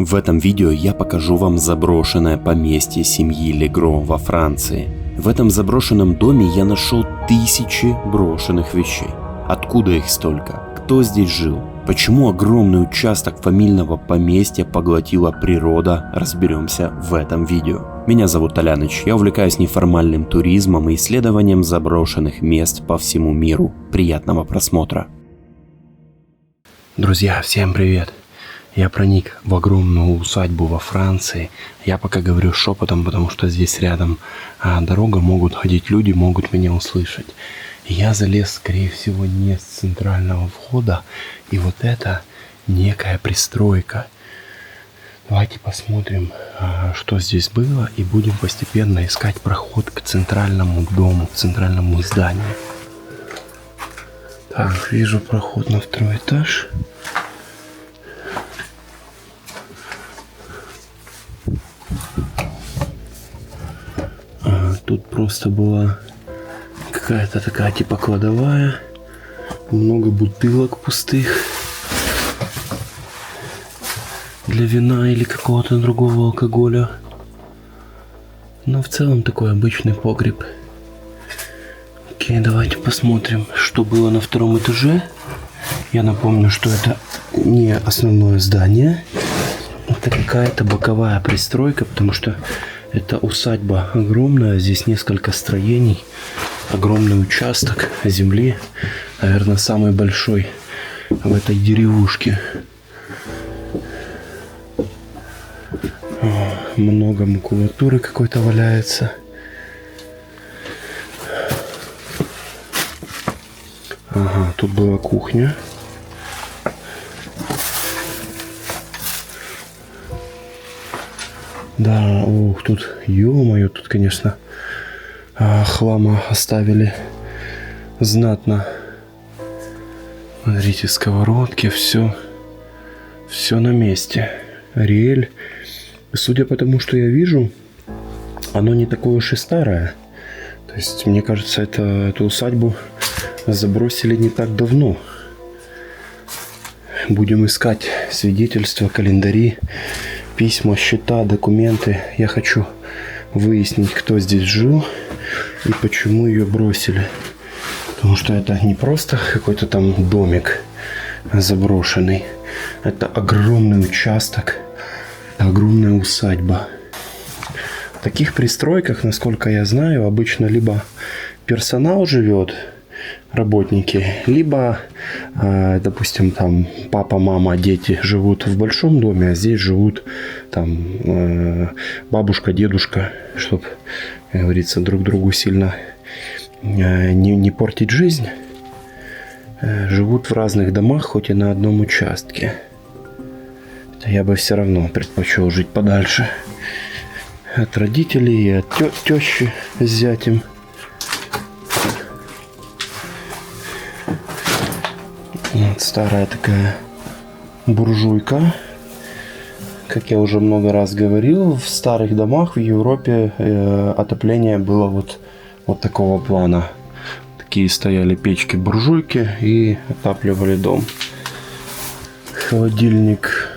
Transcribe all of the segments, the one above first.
В этом видео я покажу вам заброшенное поместье семьи Легро во Франции. В этом заброшенном доме я нашел тысячи брошенных вещей. Откуда их столько? Кто здесь жил? Почему огромный участок фамильного поместья поглотила природа? Разберемся в этом видео. Меня зовут Толяныч, я увлекаюсь неформальным туризмом и исследованием заброшенных мест по всему миру. Приятного просмотра. Друзья, всем привет! Я проник в огромную усадьбу во Франции. Я пока говорю шепотом, потому что здесь рядом дорога, могут ходить люди, могут меня услышать. Я залез, скорее всего, не с центрального входа. И вот это некая пристройка. Давайте посмотрим, что здесь было. И будем постепенно искать проход к центральному дому, к центральному зданию. Так, вижу проход на второй этаж. Тут просто была какая-то такая типа кладовая. Много бутылок пустых для вина или какого-то другого алкоголя. Но в целом такой обычный погреб. Окей, давайте посмотрим, что было на втором этаже. Я напомню, что это не основное здание. Это какая-то боковая пристройка, потому что это усадьба огромная. Здесь несколько строений. Огромный участок земли. Наверное, самый большой в этой деревушке. Много макулатуры какой-то валяется. Ага, тут была кухня. Да, ух, тут, ё-моё, тут, конечно, хлама оставили знатно. Смотрите, сковородки, все на месте. Ариэль. Судя по тому, что я вижу, оно не такое уж и старое. То есть, мне кажется, эту усадьбу забросили не так давно. Будем искать свидетельства, календари, письма, счета, документы. Я хочу выяснить, кто здесь жил и почему ее бросили. Потому что это не просто какой-то там домик заброшенный. Это огромный участок, огромная усадьба. В таких пристройках, насколько я знаю, обычно либо персонал живет, работники, либо, допустим, там папа, мама, дети живут в большом доме, а здесь живут там бабушка, дедушка, чтобы, как говорится, друг другу сильно не портить жизнь. Живут в разных домах, хоть и на одном участке. Я бы все равно предпочел жить подальше от родителей и от тещи с зятем. Вот старая такая буржуйка. Как я уже много раз говорил, в старых домах в Европе отопление было вот такого плана. Такие стояли печки-буржуйки и отапливали дом. Холодильник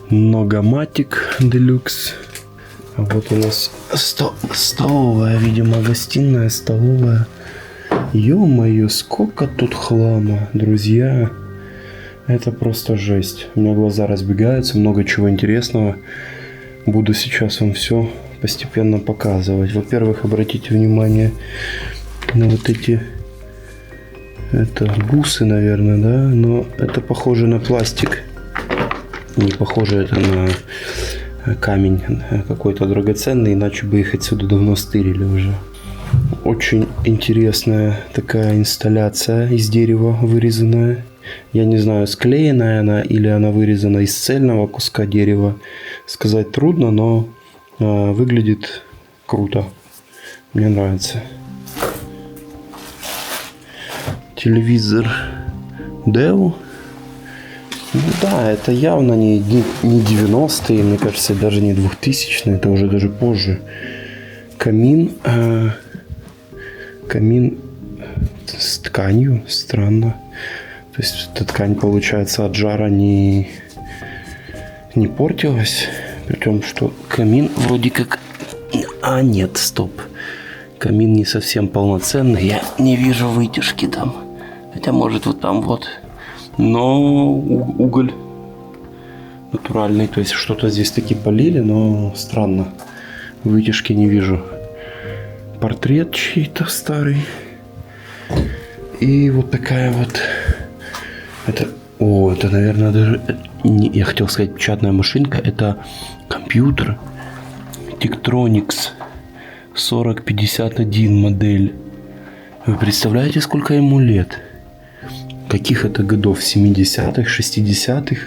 Ногаматик Делюкс. А вот у нас столовая, видимо, гостиная, столовая. Ё-моё, сколько тут хлама, друзья. Это просто жесть. У меня глаза разбегаются, много чего интересного. Буду сейчас вам все постепенно показывать. Во-первых, обратите внимание на вот эти... Это бусы, наверное, да? Но это похоже на пластик. Не похоже это на камень какой-то драгоценный, иначе бы их отсюда давно стырили уже. Очень интересная такая инсталляция из дерева вырезанная. Я не знаю, склеенная она или она вырезана из цельного куска дерева. Сказать трудно, но выглядит круто. Мне нравится. Телевизор Dell. Ну да, это явно не 90-е, мне кажется, даже не 2000-е, это уже даже позже. Камин с тканью, странно. То есть эта ткань получается от жара не не портилась. При том, что камин вроде как... А, нет, стоп. Камин не совсем полноценный. Я не вижу вытяжки там. Хотя, может, вот там вот. Но уголь натуральный. То есть, что-то здесь таки полили, но странно. Вытяжки не вижу. Портрет чей-то старый. И вот такая вот... Это... О, это, наверное, даже... Я хотел сказать печатная машинка. Это компьютер. Tektronix 4051 модель. Вы представляете, сколько ему лет? Каких это годов? 70-х, 60-х?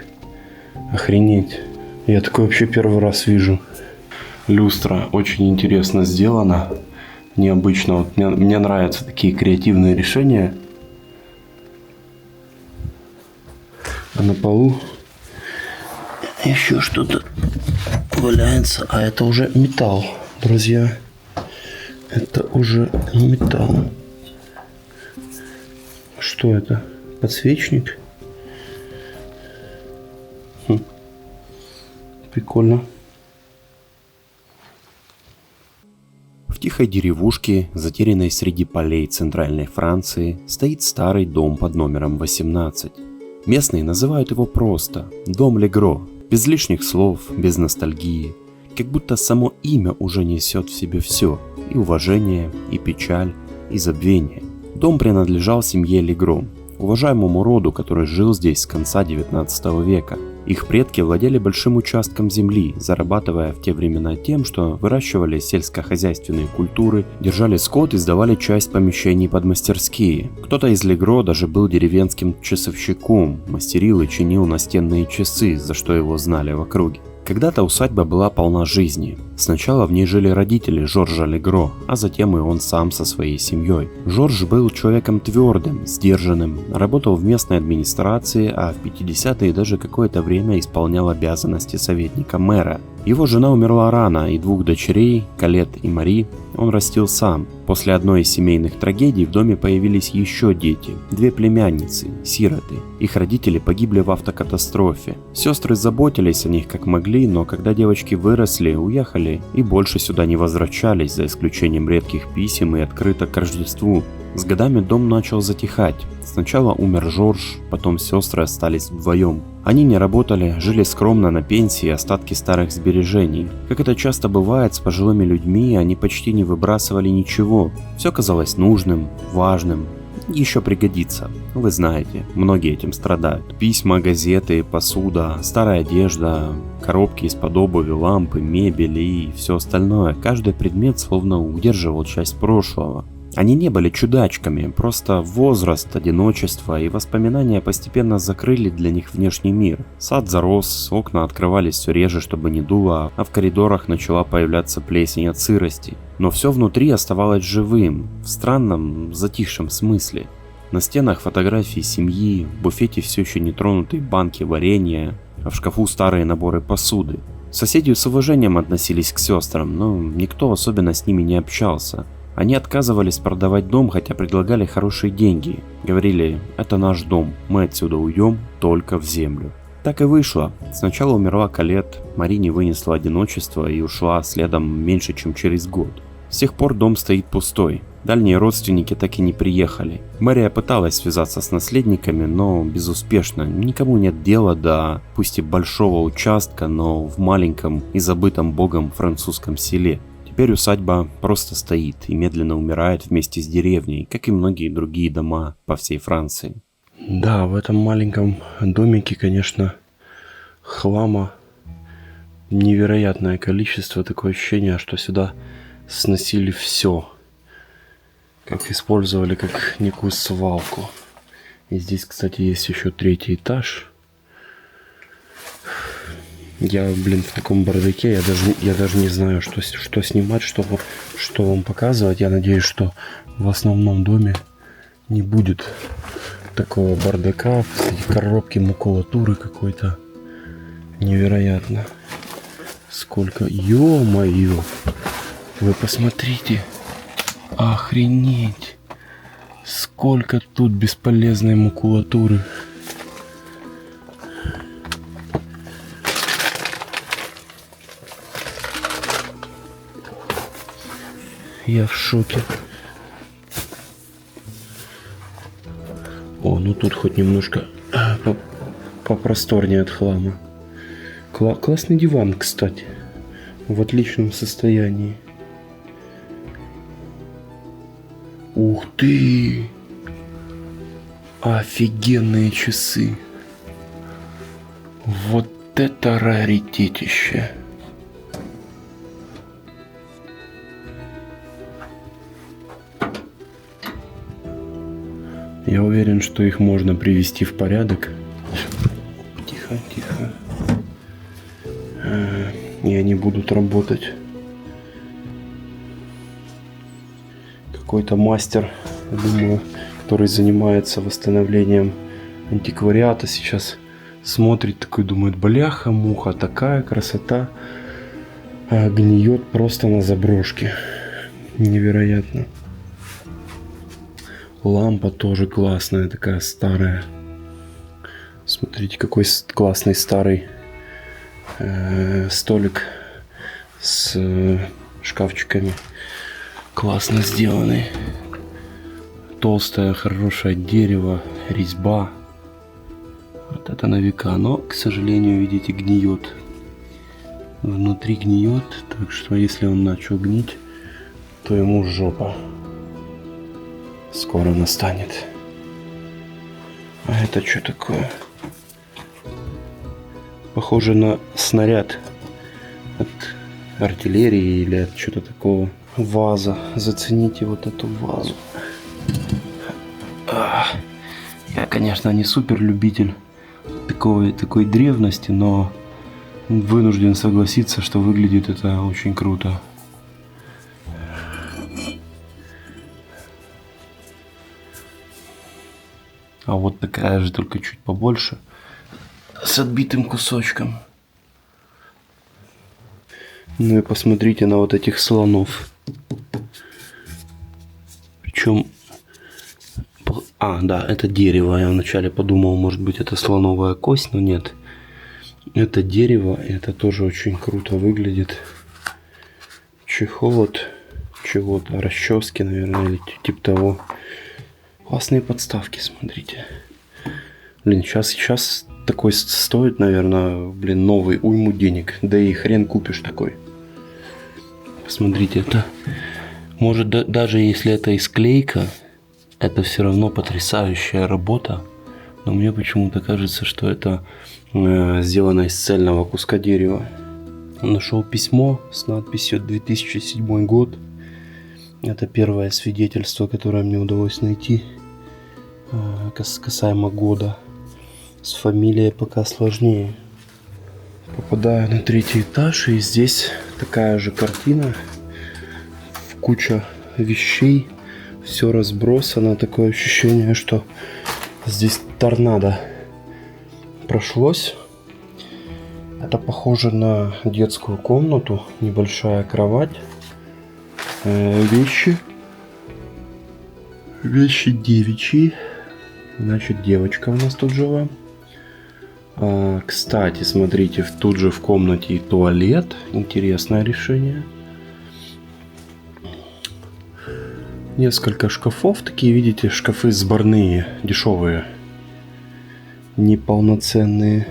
Охренеть. Я такое вообще первый раз вижу. Люстра очень интересно сделана. Необычно. Вот мне нравятся такие креативные решения. А на полу еще что-то валяется. А это уже металл, друзья. Это уже металл. Что это? Подсвечник? Прикольно. В тихой деревушке, затерянной среди полей центральной Франции, стоит старый дом под номером 18. Местные называют его просто «Дом Легро», без лишних слов, без ностальгии, как будто само имя уже несет в себе все – и уважение, и печаль, и забвение. Дом принадлежал семье Легро, уважаемому роду, который жил здесь с конца 19 века. Их предки владели большим участком земли, зарабатывая в те времена тем, что выращивали сельскохозяйственные культуры, держали скот и сдавали часть помещений под мастерские. Кто-то из Легро даже был деревенским часовщиком, мастерил и чинил настенные часы, за что его знали в округе. Когда-то усадьба была полна жизни. Сначала в ней жили родители Жоржа Легро, а затем и он сам со своей семьей. Жорж был человеком твердым, сдержанным, работал в местной администрации, а в 50-е даже какое-то время исполнял обязанности советника мэра. Его жена умерла рано, и двух дочерей, Калет и Мари, он растил сам. После одной из семейных трагедий в доме появились еще дети, две племянницы, сироты. Их родители погибли в автокатастрофе. Сестры заботились о них как могли, но когда девочки выросли, уехали и больше сюда не возвращались, за исключением редких писем и открыток к Рождеству. С годами дом начал затихать. Сначала умер Жорж, потом сестры остались вдвоем. Они не работали, жили скромно на пенсии и остатки старых сбережений. Как это часто бывает с пожилыми людьми, они почти не выбрасывали ничего. Все казалось нужным, важным. Еще пригодится. Вы знаете, многие этим страдают. Письма, газеты, посуда, старая одежда, коробки из-под обуви, лампы, мебель и все остальное. Каждый предмет словно удерживал часть прошлого. Они не были чудачками, просто возраст, одиночество и воспоминания постепенно закрыли для них внешний мир. Сад зарос, окна открывались все реже, чтобы не дуло, а в коридорах начала появляться плесень от сырости. Но все внутри оставалось живым, в странном, затихшем смысле. На стенах фотографии семьи, в буфете все еще нетронутые банки варенья, а в шкафу старые наборы посуды. Соседи с уважением относились к сестрам, но никто особенно с ними не общался. Они отказывались продавать дом, хотя предлагали хорошие деньги. Говорили, это наш дом, мы отсюда уйдем только в землю. Так и вышло. Сначала умерла Калет, Мари не вынесла одиночества и ушла следом меньше, чем через год. С тех пор дом стоит пустой. Дальние родственники так и не приехали. Мэрия пыталась связаться с наследниками, но безуспешно. Никому нет дела до, пусть и большого участка, но в маленьком и забытом богом французском селе. Теперь усадьба просто стоит и медленно умирает вместе с деревней, как и многие другие дома по всей Франции. Да, в этом маленьком домике, конечно, хлама невероятное количество. Такое ощущение, что сюда сносили все. Как использовали как некую свалку. И здесь, кстати, есть еще третий этаж. Я, в таком бардаке, я даже не знаю, что снимать, что вам показывать. Я надеюсь, что в основном доме не будет такого бардака. Кстати, коробки макулатуры какой-то. Невероятно. Сколько. Ё-моё. Вы посмотрите. Охренеть. Сколько тут бесполезной макулатуры. Я в шоке. О, ну тут хоть немножко попросторнее от хлама. Классный диван, кстати. В отличном состоянии. Ух ты! Офигенные часы. Вот это раритетище. Я уверен, что их можно привести в порядок. Тихо, тихо. И они будут работать. Какой-то мастер, я думаю, который занимается восстановлением антиквариата, сейчас смотрит такой, думает, бляха-муха, такая красота гниет просто на заброшке. Невероятно. Лампа тоже классная, такая старая. Смотрите, какой классный старый столик с шкафчиками. Классно сделанный. Толстое, хорошее дерево, резьба. Вот это на века. Но, к сожалению, видите, гниет. Внутри гниет. Так что, если он начал гнить, то ему жопа скоро настанет. А это что такое? Похоже на снаряд от артиллерии или от чего-то такого. Ваза. Зацените вот эту вазу. Я, конечно, не супер любитель такой древности, но вынужден согласиться, что выглядит это очень круто. А вот такая же, только чуть побольше, с отбитым кусочком. Ну и посмотрите на вот этих слонов. Причем... да, это дерево. Я вначале подумал, может быть, это слоновая кость, но нет. Это дерево, и это тоже очень круто выглядит. Чехол от чего-то, расчески, наверное, или типа того. Классные подставки, смотрите. Блин, сейчас такой стоит, наверное, новый уйму денег. Да и хрен купишь такой. Посмотрите, это... Может, даже если это и склейка, это все равно потрясающая работа. Но мне почему-то кажется, что это сделано из цельного куска дерева. Нашел письмо с надписью 2007 год. Это первое свидетельство, которое мне удалось найти касаемо года. С фамилией пока сложнее. Попадаю на 3-й этаж, и здесь такая же картина. Куча вещей. Все разбросано. Такое ощущение, что здесь торнадо прошлось. Это похоже на детскую комнату. Небольшая кровать. Вещи девичьи. Значит, девочка у нас тут жила. Кстати, смотрите, тут же в комнате и туалет. Интересное решение. Несколько шкафов. Такие, видите, шкафы сборные, дешевые. Неполноценные.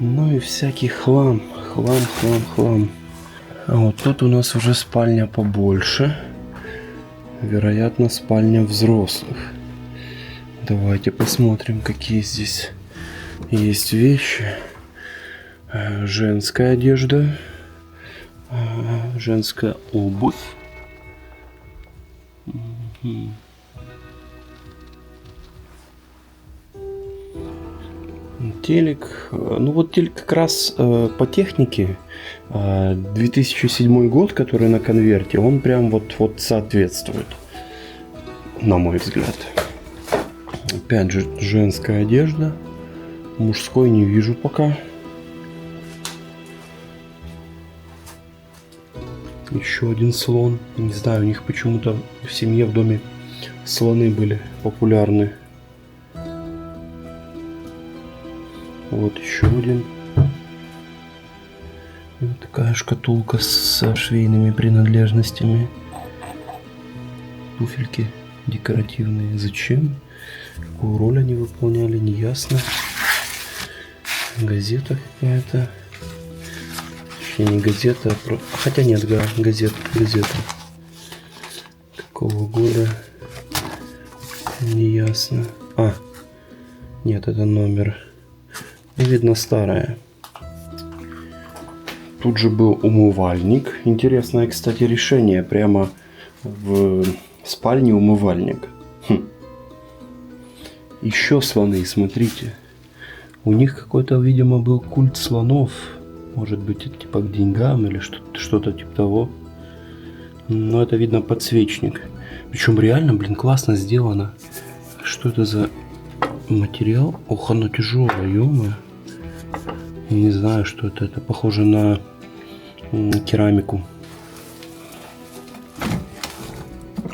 Ну и всякий хлам. Хлам. А вот тут у нас уже спальня побольше. Вероятно, спальня взрослых. Давайте посмотрим, какие здесь есть вещи. Женская одежда. Женская обувь. Телек. Ну вот телек как раз по технике 2007 год, который на конверте, он прям вот соответствует, на мой взгляд. Опять же, женская одежда. Мужской не вижу пока. Еще один слон. Не знаю, у них почему-то в семье, в доме слоны были популярны. Вот еще один. И вот такая шкатулка со швейными принадлежностями. туфельки декоративные. Зачем? Какую роль они выполняли, не ясно. Газета какая-то. Точнее, не газета, а хотя нет, да, газета. Какого года? Не ясно. А, нет, это номер. Видно, старая. Тут же был умывальник. Интересное, кстати, решение. Прямо в спальне умывальник. Еще слоны, смотрите. У них какой-то, видимо, был культ слонов. Может быть, это типа к деньгам или что-то типа того. Но это, видно, подсвечник. Причем реально, блин, классно сделано. Что это за материал? Ох, оно тяжелое, ё-моё. Я не знаю, что это. Это похоже на керамику.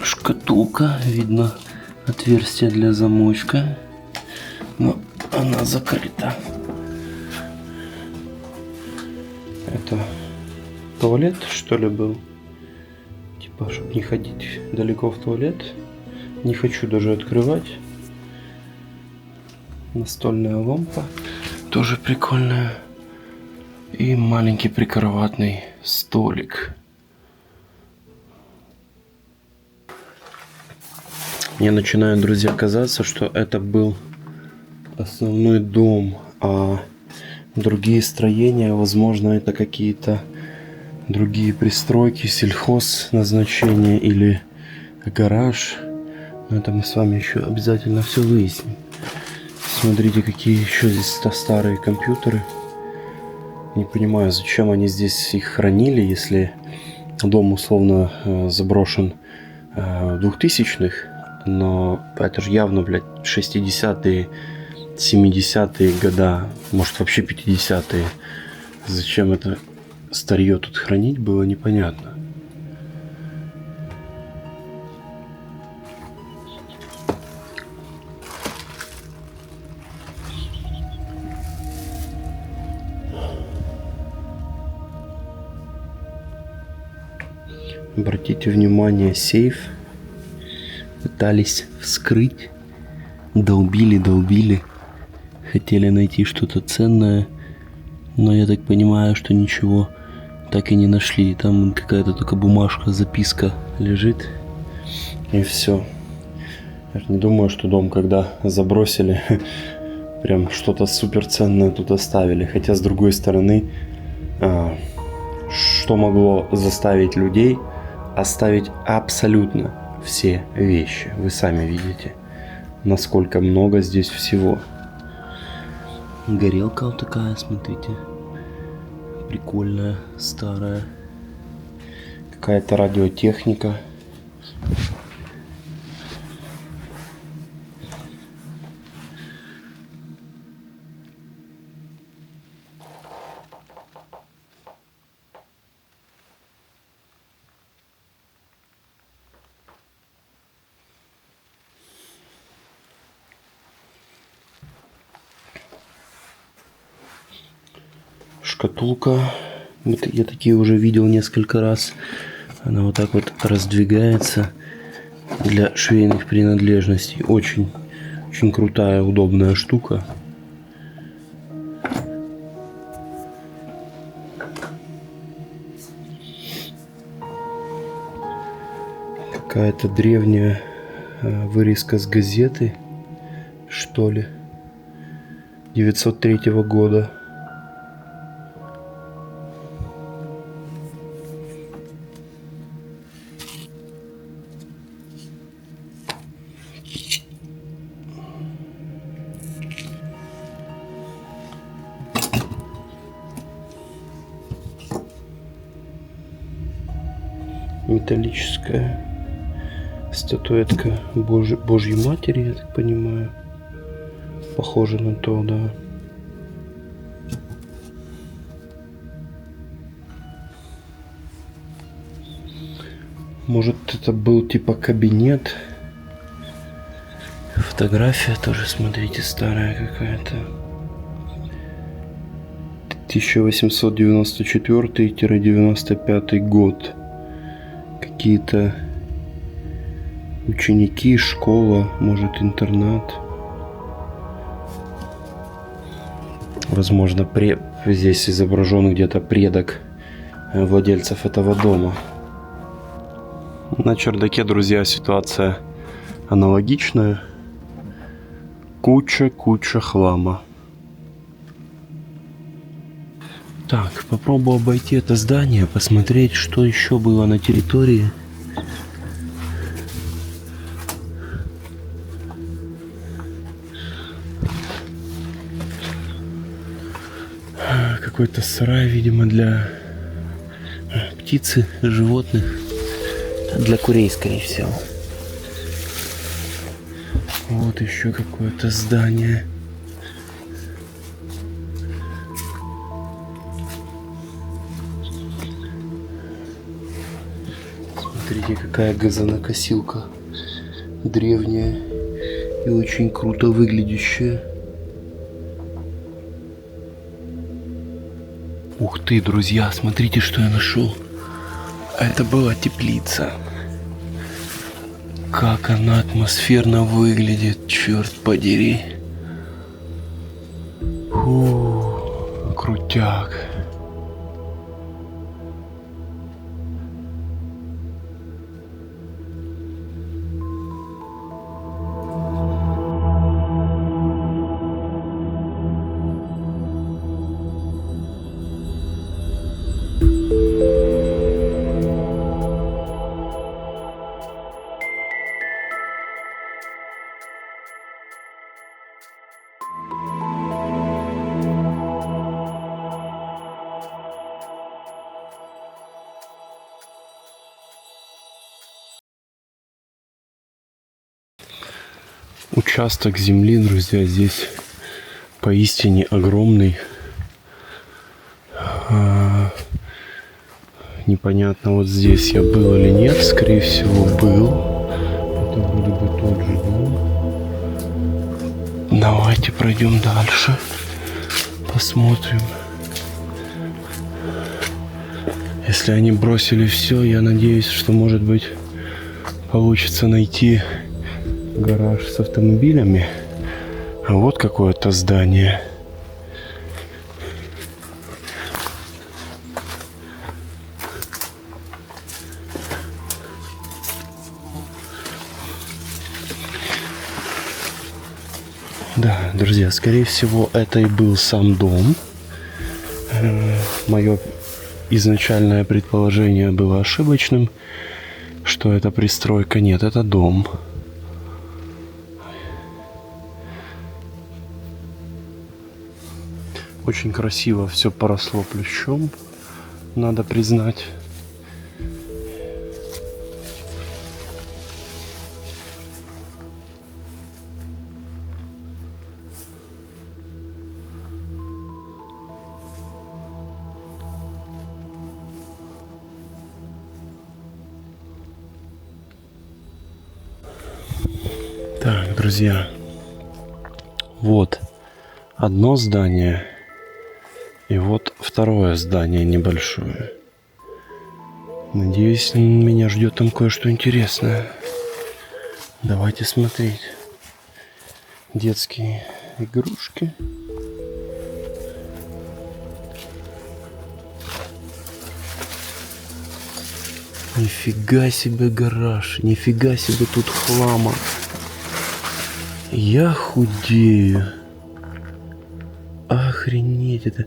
Шкатулка. Видно отверстие для замочка. Но она закрыта. Это туалет, что ли, был? Типа, чтобы не ходить далеко в туалет. Не хочу даже открывать. Настольная лампа. Тоже прикольная. И маленький прикроватный столик. Мне начинает, друзья, казаться, что это был основной дом, а другие строения, возможно, это какие-то другие пристройки, сельхозназначения или гараж. Но это мы с вами еще обязательно все выясним. Смотрите, какие еще здесь старые компьютеры. Не понимаю, зачем они здесь их хранили, если дом условно заброшен в 2000-х. Но это же явно, блядь, 60-е, 70-е года, может вообще 50-е. Зачем это старье тут хранить, было непонятно. Обратите внимание, сейф пытались вскрыть, долбили, хотели найти что-то ценное, но я так понимаю, что ничего так и не нашли. Там какая-то только бумажка, записка лежит, и все. Я не думаю, что дом, когда забросили, прям что-то суперценное тут оставили. Хотя, с другой стороны, что могло заставить людей оставить абсолютно все вещи? Вы сами видите, насколько много здесь всего. Горелка вот такая, смотрите. Прикольная, старая. Какая-то радиотехника. Шкатулка. Я такие уже видел несколько раз. Она вот так вот раздвигается для швейных принадлежностей. Очень крутая, удобная штука. Какая-то древняя вырезка с газеты, что ли, 903 года. Металлическая статуэтка Божьей Матери, я так понимаю. Похоже на то, да. Может, это был типа кабинет. Фотография тоже, смотрите, старая какая-то. 1894-95 год. Какие-то Ученики, школа, может, интернат. Возможно, здесь изображен где-то предок владельцев этого дома. На чердаке, друзья, ситуация аналогичная. Куча хлама. Так, попробую обойти это здание, посмотреть, что еще было на территории. Какой-то сарай, видимо, для птицы, животных. Для курей, скорее всего. Вот еще какое-то здание. Смотрите, какая газонокосилка. Древняя и очень круто выглядящая. Ух ты, друзья, смотрите, что я нашел. Это была теплица. Как она атмосферно выглядит, черт подери. Фу, крутяк. Участок земли, друзья, здесь поистине огромный. Непонятно, вот здесь я был или нет. Скорее всего, был. Это вроде бы тот же дом. Давайте пройдем дальше. Посмотрим. Если они бросили все, я надеюсь, что, может быть, получится найти гараж с автомобилями. А вот какое-то здание. Да, друзья, скорее всего, это и был сам дом. Мое изначальное предположение было ошибочным, что это пристройка. Нет, это дом. Очень красиво все поросло плющом, надо признать. Так, друзья, вот одно здание. И вот второе здание небольшое. Надеюсь, меня ждет там кое-что интересное. Давайте смотреть. Детские игрушки. Нифига себе гараж. Нифига себе тут хлама. Я худею. Охренеть, это...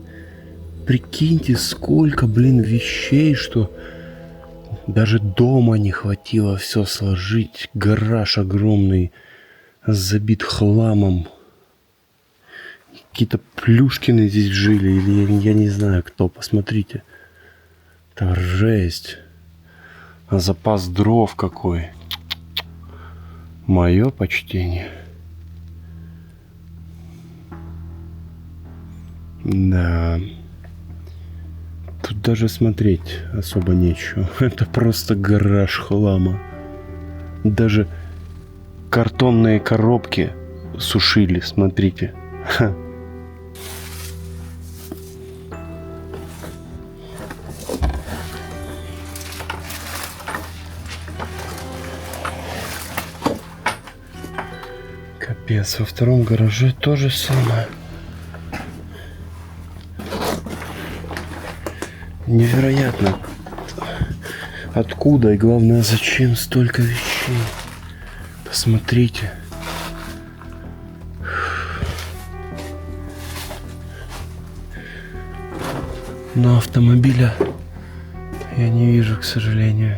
Прикиньте, сколько, вещей, что даже дома не хватило все сложить. Гараж огромный, забит хламом. Какие-то Плюшкины здесь жили, или я не знаю кто, посмотрите. Это жесть. А запас дров какой. Мое почтение. Да. Тут даже смотреть особо нечего. Это просто гараж хлама. Даже картонные коробки сушили, смотрите. Ха. Капец, во втором гараже то же самое. Невероятно. Откуда и главное, зачем столько вещей? Посмотрите. Но автомобиля я не вижу, к сожалению.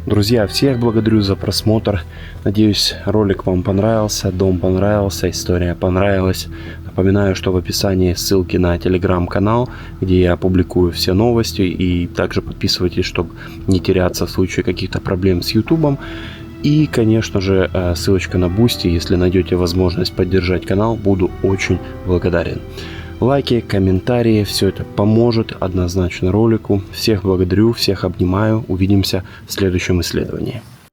Друзья, всех благодарю за просмотр. Надеюсь, ролик вам понравился, дом понравился, история понравилась. Напоминаю, что в описании ссылки на телеграм-канал, где я публикую все новости. И также подписывайтесь, чтобы не теряться в случае каких-то проблем с ютубом. И, конечно же, ссылочка на Boosty. Если найдете возможность поддержать канал, буду очень благодарен. Лайки, комментарии, все это поможет однозначно ролику. Всех благодарю, всех обнимаю. Увидимся в следующем исследовании.